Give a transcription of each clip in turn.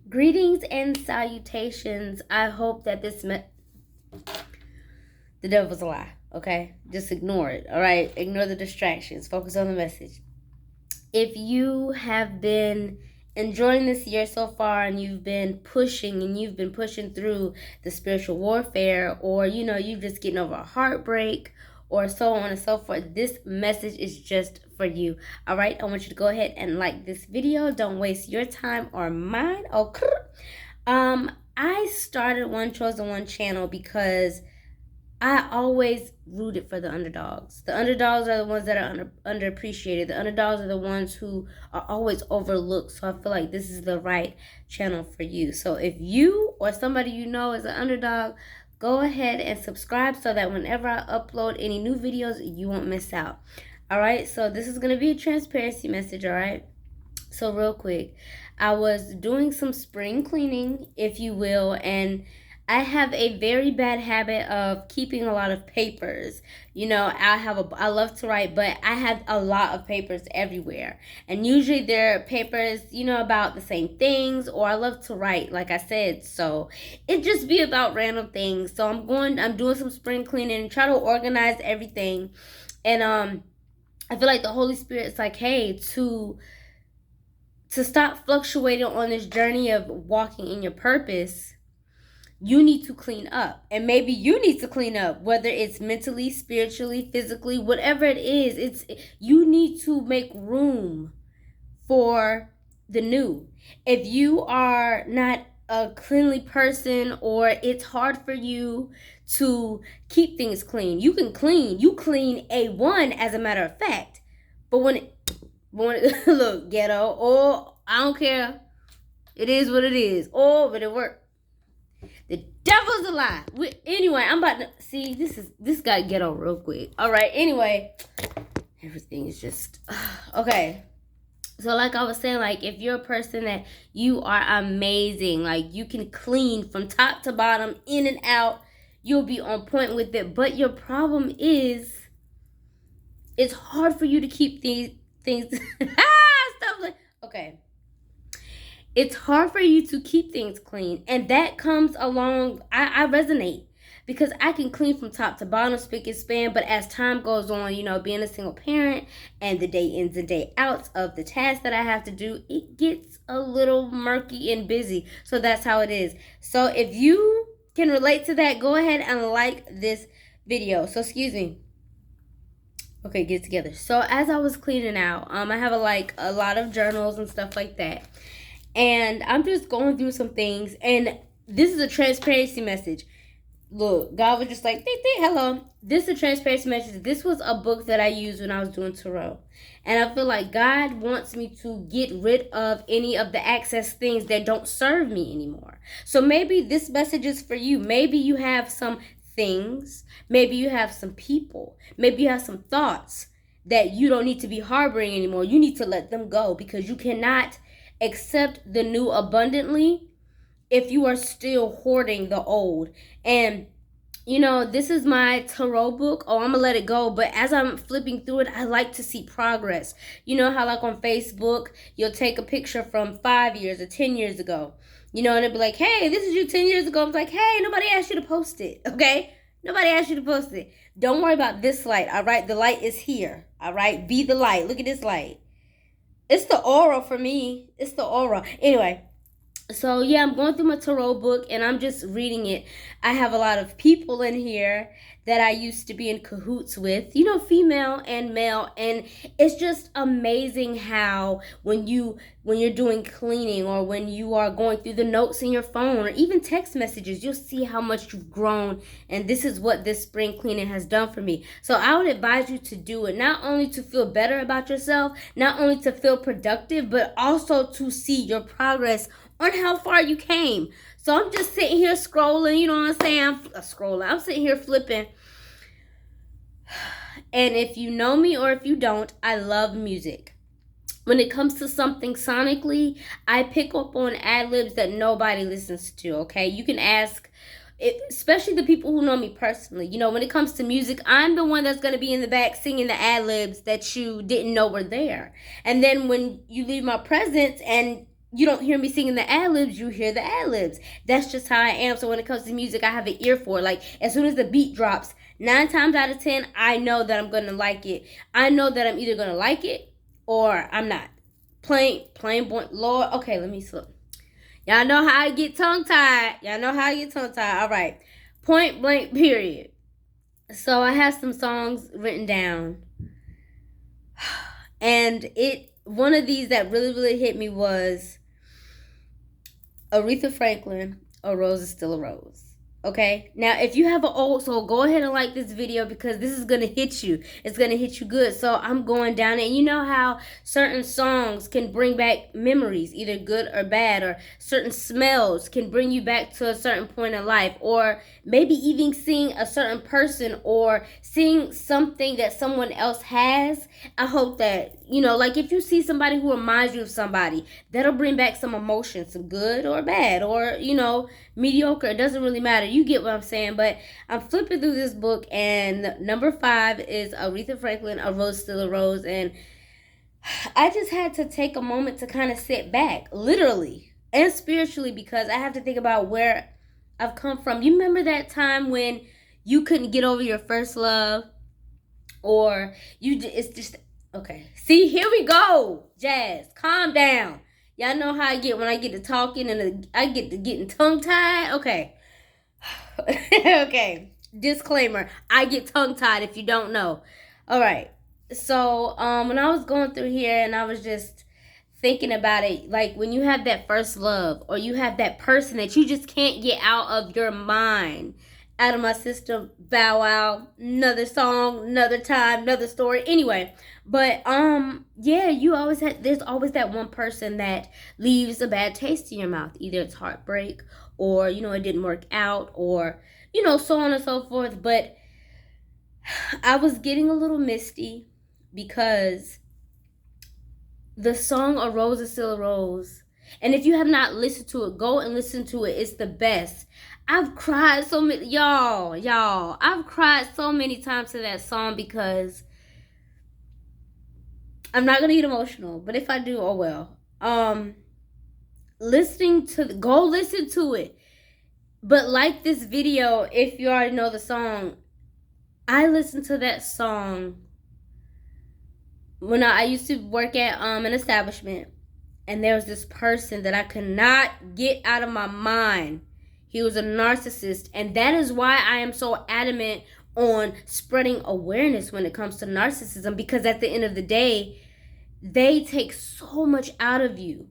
Greetings and salutations. I hope that the devil's a lie, okay? Just ignore it, all right? Ignore the distractions. Focus on the message. If you have been enjoying this year so far and you've been pushing through the spiritual warfare, or you're just getting over a heartbreak or so on and so forth, this message is just for you. All right, I want you to go ahead and like this video. Don't waste your time or mine. Okay. I started One Chosen One channel because I always rooted for the underdogs. The underdogs are the ones that are underappreciated. The underdogs are the ones who are always overlooked. So I feel like this is the right channel for you. So if you or somebody you know is an underdog, go ahead and subscribe so that whenever I upload any new videos, you won't miss out. All right, so this is going to be a transparency message, all right? So real quick, I was doing some spring cleaning, if you will, and I have a very bad habit of keeping a lot of papers. I love to write, but I have a lot of papers everywhere. And usually they're papers, about the same things, or I love to write, like I said. So it just be about random things. So I'm doing some spring cleaning and try to organize everything. And I feel like the Holy Spirit's like, hey, to stop fluctuating on this journey of walking in your purpose, you need to clean up. And maybe you need to clean up, whether it's mentally, spiritually, physically, whatever it is. You need to make room for the new. If you are not a cleanly person, or it's hard for you to keep things clean, you clean A1, as a matter of fact. But when it look, ghetto, oh, I don't care, it is what it is. Oh, but it worked. The devil's a lie. Anyway, I'm about to see. This got ghetto real quick. All right. Anyway, everything is just okay. So like I was saying, like if you're a person that you are amazing, like you can clean from top to bottom, in and out, you'll be on point with it. But your problem is, it's hard for you to keep these things. Stuff like, okay. It's hard for you to keep things clean, and that comes along. I resonate, because I can clean from top to bottom, spick and span, but as time goes on, being a single parent and the day ins and day outs of the tasks that I have to do, it gets a little murky and busy. So that's how it is. So if you can relate to that, go ahead and like this video. So excuse me. Okay, get together. So as I was cleaning out, I have a lot of journals and stuff like that. And I'm just going through some things, and this is a transparency message. Look, God was just like, hello. This is a transparency message. This was a book that I used when I was doing tarot. And I feel like God wants me to get rid of any of the access things that don't serve me anymore. So maybe this message is for you. Maybe you have some things. Maybe you have some people. Maybe you have some thoughts that you don't need to be harboring anymore. You need to let them go, because you cannot accept the new abundantly if you are still hoarding the old. And this is my tarot book. Oh, I'm gonna let it go, but as I'm flipping through it, I like to see progress. You know how, like, on Facebook, you'll take a picture from 5 years or 10 years ago, and it'll be like, hey, this is you 10 years ago. I'm like, hey, nobody asked you to post it. Okay, nobody asked you to post it. Don't worry about this light. All right, the light is here. All right, be the light. Look at this light. It's the aura for me. It's the aura. Anyway, so yeah, I'm going through my tarot book and I'm just reading it. I have a lot of people in here that I used to be in cahoots with, female and male, and it's just amazing how when you're doing cleaning, or when you are going through the notes in your phone, or even text messages, you'll see how much you've grown. And this is what this spring cleaning has done for me. So I would advise you to do it, not only to feel better about yourself, not only to feel productive, but also to see your progress on how far you came. So I'm just sitting here scrolling, you know what I'm saying? I'm sitting here flipping. And if you know me or if you don't, I love music. When it comes to something sonically, I pick up on ad-libs that nobody listens to, okay? You can ask, especially the people who know me personally. When it comes to music, I'm the one that's going to be in the back singing the ad-libs that you didn't know were there. And then when you leave my presence and you don't hear me singing the ad-libs, you hear the ad-libs. That's just how I am. So when it comes to music, I have an ear for it. Like, as soon as the beat drops, 9 times out of 10, I know that I'm going to like it. I know that I'm either going to like it or I'm not. Plain Lord. Okay, let me slip. Y'all know how I get tongue-tied. All right. Point blank, period. So I have some songs written down. And one of these that really, really hit me was Aretha Franklin, A Rose is Still a Rose. Okay? Now, if you have an old soul, go ahead and like this video because this is going to hit you. It's going to hit you good. So I'm going down it. And you know how certain songs can bring back memories, either good or bad, or certain smells can bring you back to a certain point in life, or maybe even seeing a certain person or seeing something that someone else has. I hope that, like if you see somebody who reminds you of somebody, that'll bring back some emotions, some good or bad, or, mediocre. It doesn't really matter. You get what I'm saying. But I'm flipping through this book, and number 5 is Aretha Franklin, A Rose Still a Rose. And I just had to take a moment to kind of sit back, literally and spiritually, because I have to think about where I've come from. You remember that time when you couldn't get over your first love, or it's just, okay. See, here we go. Jazz, calm down. Y'all know how I get when I get to talking and I get to getting tongue-tied. Okay. Okay. Disclaimer. I get tongue-tied if you don't know. All right. So, when I was going through here and I was just thinking about it, like when you have that first love, or you have that person that you just can't get out of your mind, out of my system, Bow Wow, another song, another time, another story. Anyway, but yeah, there's always that one person that leaves a bad taste in your mouth. Either it's heartbreak, or it didn't work out, or so on and so forth. But I was getting a little misty because the song A Rose is Still a Rose, and if you have not listened to it, go and listen to it. It's the best. I've cried so many, y'all. I've cried so many times to that song because I'm not gonna get emotional, but if I do, oh well. Go listen to it. But like this video, if you already know the song, I listened to that song when I used to work at an establishment, and there was this person that I could not get out of my mind. He was a narcissist, and that is why I am so adamant on spreading awareness when it comes to narcissism, because at the end of the day, they take so much out of you.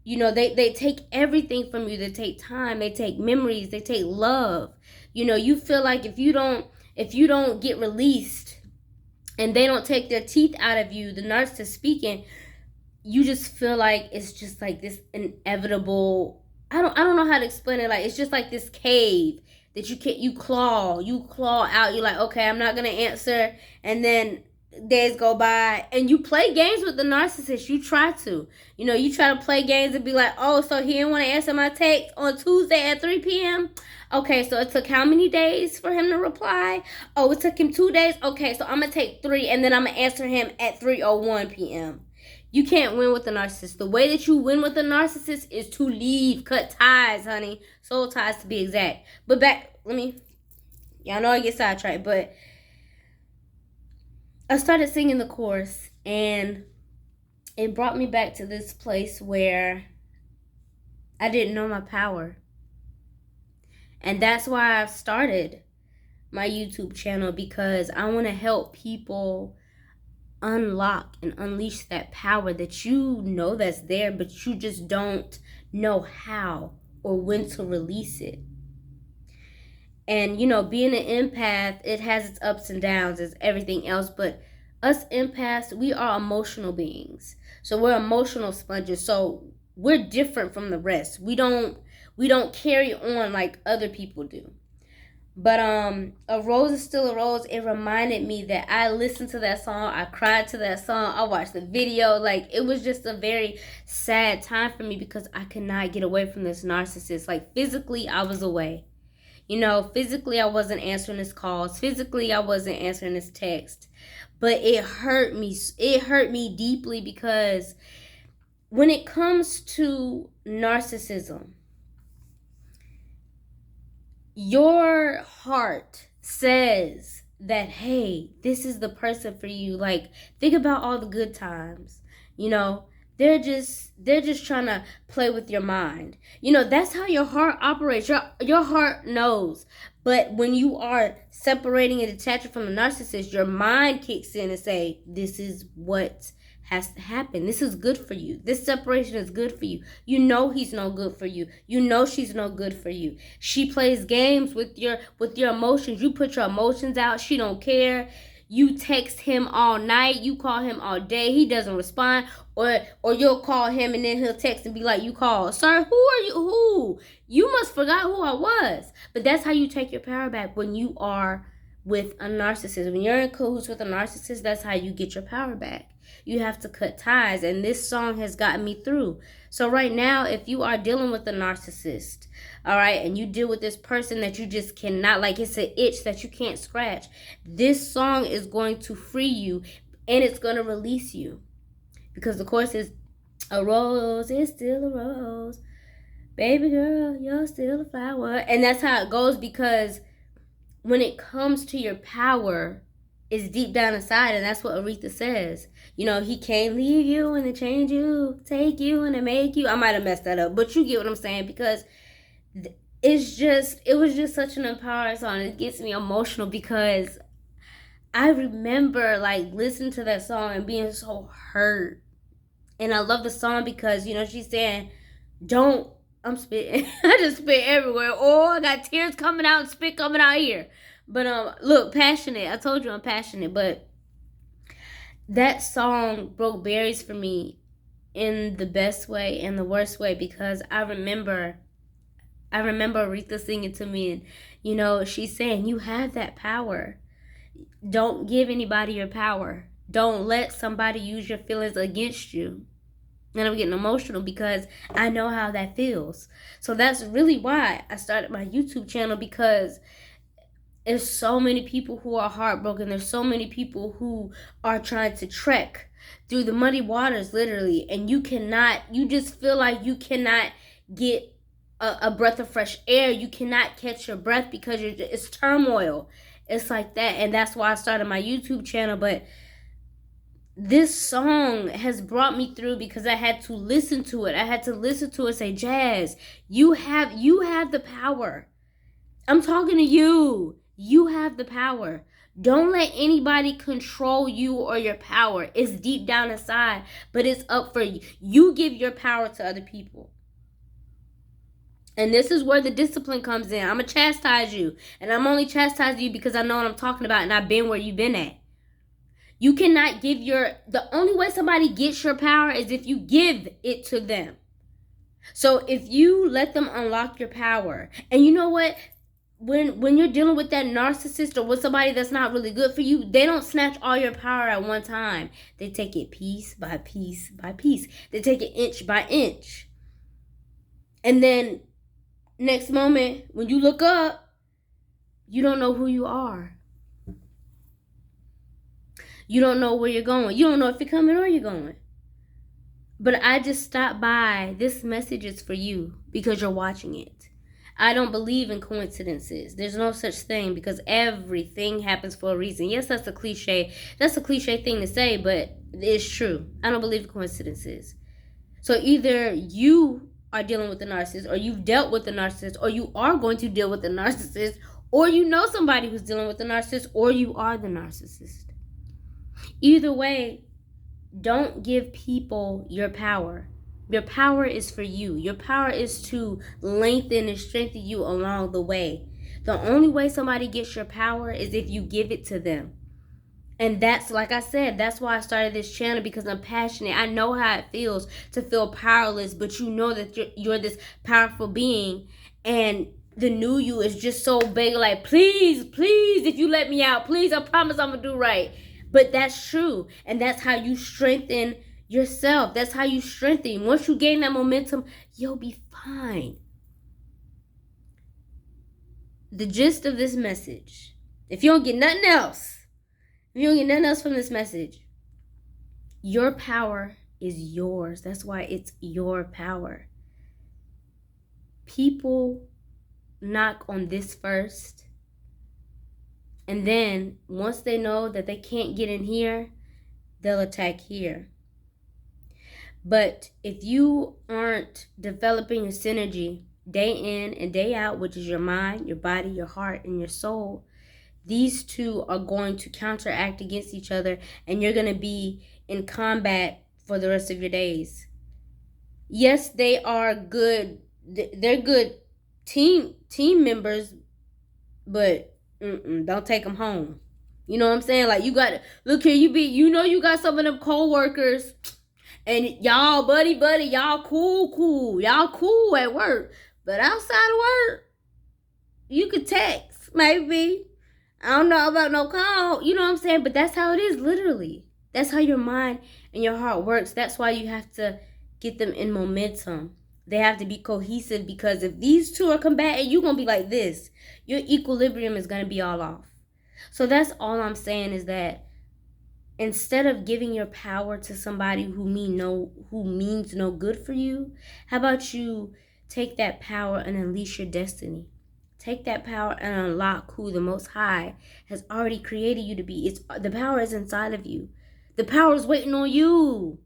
They take everything from you. They take time, they take memories, they take love. You feel like if you don't get released and they don't take their teeth out of you, the narcissist speaking, you just feel like it's just like this inevitable, I don't know how to explain it. Like, it's just like this cave that you claw out. You're like, okay, I'm not gonna answer, and then days go by and you play games with the narcissist. You try to play games and be like, oh, so he didn't want to answer my text on Tuesday at 3 p.m. Okay, so it took how many days for him to reply? Oh, it took him 2 days. Okay, so I'm gonna take 3, and then I'm gonna answer him at 3:01 p.m. You can't win with a narcissist. The way that you win with a narcissist is to leave. Cut ties, honey. Soul ties, to be exact. But y'all know I get sidetracked, but I started singing the chorus, and it brought me back to this place where I didn't know my power. And that's why I've started my YouTube channel, because I want to help people unlock and unleash that power that that's there, but you just don't know how or when to release it. And being an empath, it has its ups and downs as everything else, but us empaths, we are emotional beings. So we're emotional sponges. So we're different from the rest. We don't carry on like other people do. But A Rose is Still a Rose, it reminded me that I listened to that song, I cried to that song, I watched the video. Like, it was just a very sad time for me because I could not get away from this narcissist. Like, physically, I was away. Physically, I wasn't answering his calls. Physically, I wasn't answering his text. But it hurt me. It hurt me deeply because when it comes to narcissism, your heart says that, hey, this is the person for you. Like, think about all the good times. You know, they're just trying to play with your mind. You know, that's how your heart operates. Your heart knows. But when you are separating and detaching from the narcissist, your mind kicks in and say, this is what has to happen. This is good for you. This separation is good for you. You know he's no good for you. You know she's no good for you. She plays games with your emotions. You put your emotions out. She don't care. You text him all night. You call him all day. He doesn't respond. Or you'll call him and then he'll text and be like, you called. Sir, who are you? Who? You must forgot who I was. But that's how you take your power back when you are with a narcissist. When you're in cahoots with a narcissist, that's how you get your power back. You have to cut ties, and this song has gotten me through. So right now, if you are dealing with a narcissist, all right, and you deal with this person that you just cannot, like, it's an itch that you can't scratch, this song is going to free you, and it's going to release you. Because the chorus is, a rose is still a rose. Baby girl, you're still a flower. And that's how it goes, because when it comes to your power, it's deep down inside, and that's what Aretha says. You know, he can't leave you and then change you, take you and then make you. I might have messed that up, but you get what I'm saying, because it was just such an empowering song. It gets me emotional because I remember like listening to that song and being so hurt. And I love the song because, you know, she's saying, I'm spitting. I just spit everywhere. Oh, I got tears coming out and spit coming out here. But look, passionate. I told you I'm passionate, but that song broke barriers for me in the best way and the worst way, because I remember Aretha singing to me, and you know, she's saying, you have that power. Don't give anybody your power. Don't let somebody use your feelings against you. And I'm getting emotional because I know how that feels. So that's really why I started my YouTube channel, because there's so many people who are heartbroken. There's so many people who are trying to trek through the muddy waters, literally. And you just feel like you cannot get a breath of fresh air. You cannot catch your breath because it's turmoil. It's like that. And that's why I started my YouTube channel. But this song has brought me through because I had to listen to it. I had to listen to it and say, Jazz, you have the power. I'm talking to you. You have the power. Don't let anybody control you or your power. It's deep down inside, but it's up for you. You give your power to other people. And this is where the discipline comes in. I'm going to chastise you. And I'm only chastising you because I know what I'm talking about and I've been where you've been at. You cannot give the only way somebody gets your power is if you give it to them. So if you let them unlock your power, and you know what? When you're dealing with that narcissist or with somebody that's not really good for you, they don't snatch all your power at one time. They take it piece by piece by piece. They take it inch by inch. And then next moment, when you look up, you don't know who you are. You don't know where you're going. You don't know if you're coming or you're going. But I just stopped by. This message is for you because you're watching it. I don't believe in coincidences. There's no such thing, because everything happens for a reason. Yes, that's a cliche. That's a cliche thing to say, but it's true. I don't believe in coincidences. So either you are dealing with the narcissist, or you've dealt with the narcissist, or you are going to deal with the narcissist, or you know somebody who's dealing with the narcissist, or you are the narcissist. Either way, don't give people your power. Your power is for you. Your power is to lengthen and strengthen you along the way. The only way somebody gets your power is if you give it to them. And that's, like I said, that's why I started this channel, because I'm passionate. I know how it feels to feel powerless, but you know that you're this powerful being, and the new you is just so big, like, please, if you let me out, please, I promise I'm going to do right. But that's true, and that's how you strengthen yourself. That's how you strengthen. Once you gain that momentum, you'll be fine. The gist of this message, if you don't get nothing else from this message, your power is yours. That's why it's your power. People knock on this first, and then once they know that they can't get in here, they'll attack here. But if you aren't developing a synergy day in and day out, which is your mind, your body, your heart, and your soul, these two are going to counteract against each other, and you're going to be in combat for the rest of your days. Yes, they are good. They're good team members, but don't take them home. You know what I'm saying? Like, you got, look here, you got some of them co-workers, and y'all buddy, y'all cool. Y'all cool at work. But outside of work, you could text, maybe. I don't know about no call. You know what I'm saying? But that's how it is, literally. That's how your mind and your heart works. That's why you have to get them in momentum. They have to be cohesive, because if these two are combating, you're going to be like this. Your equilibrium is going to be all off. So that's all I'm saying, is that instead of giving your power to somebody who means no good for you, how about you take that power and unleash your destiny? Take that power and unlock who the Most High has already created you to be. The power is inside of you. The power is waiting on you.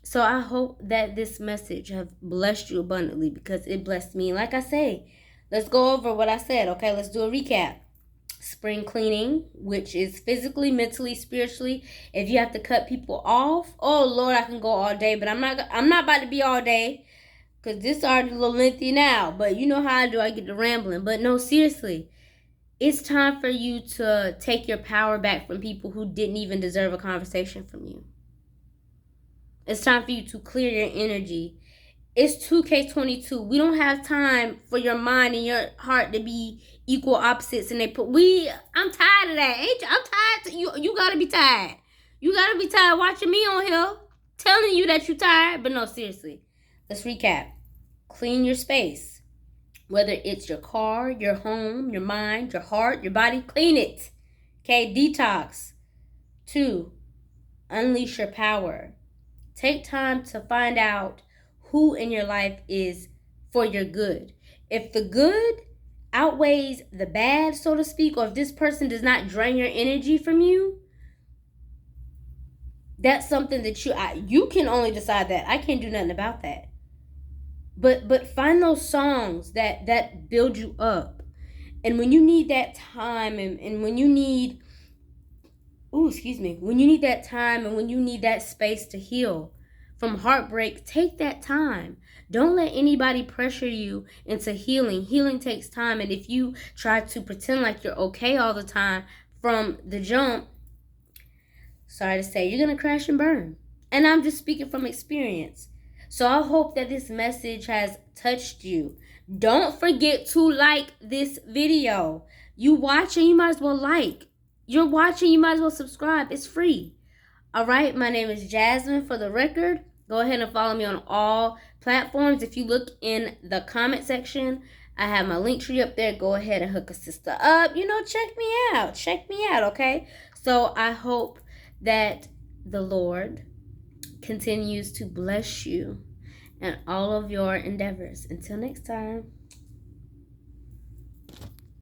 So I hope that this message has blessed you abundantly, because it blessed me. And like I say, let's go over what I said. Okay, let's do a recap. Spring cleaning, which is physically, mentally, spiritually. If you have to cut people off, oh Lord, I can go all day, but I'm not about to be all day, because this is already a little lengthy now. But you know how I do, I get to rambling. But no, seriously, it's time for you to take your power back from people who didn't even deserve a conversation from you. It's time for you to clear your energy. It's 2K22. We don't have time for your mind and your heart to be equal opposites. And I'm tired of that. Ain't you? I'm tired. You gotta be tired. You gotta be tired watching me on here telling you that you're tired. But no, seriously. Let's recap. Clean your space. Whether it's your car, your home, your mind, your heart, your body, clean it. Okay, detox. 2, unleash your power. Take time to find out who in your life is for your good. If the good outweighs the bad, so to speak, or if this person does not drain your energy from you, that's something that you can only decide that. I can't do nothing about that. But find those songs that build you up. And when you need that time, and when you need when you need that time, and when you need that space to heal from heartbreak, take that time. Don't let anybody pressure you into healing. Healing takes time, and if you try to pretend like you're okay all the time from the jump, sorry to say, you're going to crash and burn. And I'm just speaking from experience. So I hope that this message has touched you. Don't forget to like this video. You watching, you might as well like. You're watching, you might as well subscribe. It's free. All right, my name is Jasmine. For the record, go ahead and follow me on all platforms. If you look in the comment section, I have my link tree up there. Go ahead and hook a sister up. Check me out. Check me out, okay? So I hope that the Lord continues to bless you and all of your endeavors. Until next time.